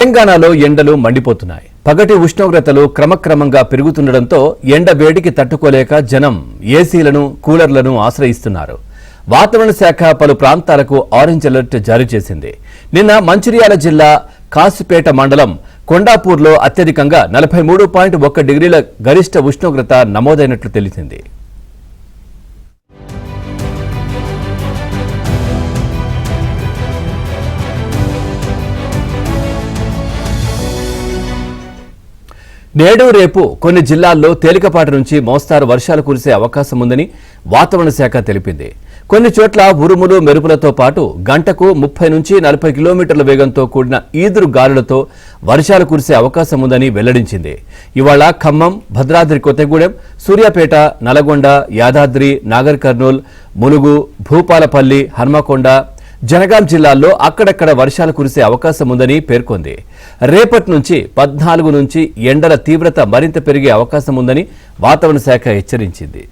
తెలంగాణలో ఎండలు మండిపోతున్నాయి. పగటి ఉష్ణోగ్రతలు క్రమక్రమంగా పెరుగుతుండటంతో ఎండ వేడికి తట్టుకోలేక జనం ఏసీలను, కూలర్లను ఆశ్రయిస్తున్నారు. వాతావరణ శాఖ పలు ప్రాంతాలకు ఆరెంజ్ అలర్ట్ జారీ చేసింది. నిన్న మంచిర్యాల జిల్లా కాసిపేట మండలం కొండాపూర్లో అత్యధికంగా 43.1 డిగ్రీల గరిష్ట ఉష్ణోగ్రత నమోదైనట్లు తెలిసింది. నేడు రేపు కొన్ని జిల్లాల్లో తేలికపాటి నుంచి మోస్తారు వర్షాలు కురిసే అవకాశం ఉందని వాతావరణ శాఖ తెలిపింది. కొన్ని చోట్ల ఉరుములు మెరుపులతో పాటు గంటకు 30 నుంచి 40 కిలోమీటర్ల వేగంతో కూడిన ఈదురు గాలులతో వర్షాలు కురిసే అవకాశం ఉందని వెల్లడించింది. ఇవాళ ఖమ్మం, భద్రాద్రి కొత్తగూడెం, సూర్యాపేట, నల్గొండ, యాదాద్రి, నాగర్ కర్నూల్, ములుగు, భూపాలపల్లి, హన్మకొండ, జనగాం జిల్లాల్లో అక్కడక్కడ వర్షాలు కురిసే అవకాశం ఉందని పేర్కొంది. రేపటి నుంచి 14 నుంచి ఎండల తీవ్రత మరింత పెరిగే అవకాశం ఉందని వాతావరణ శాఖ హెచ్చరించింది.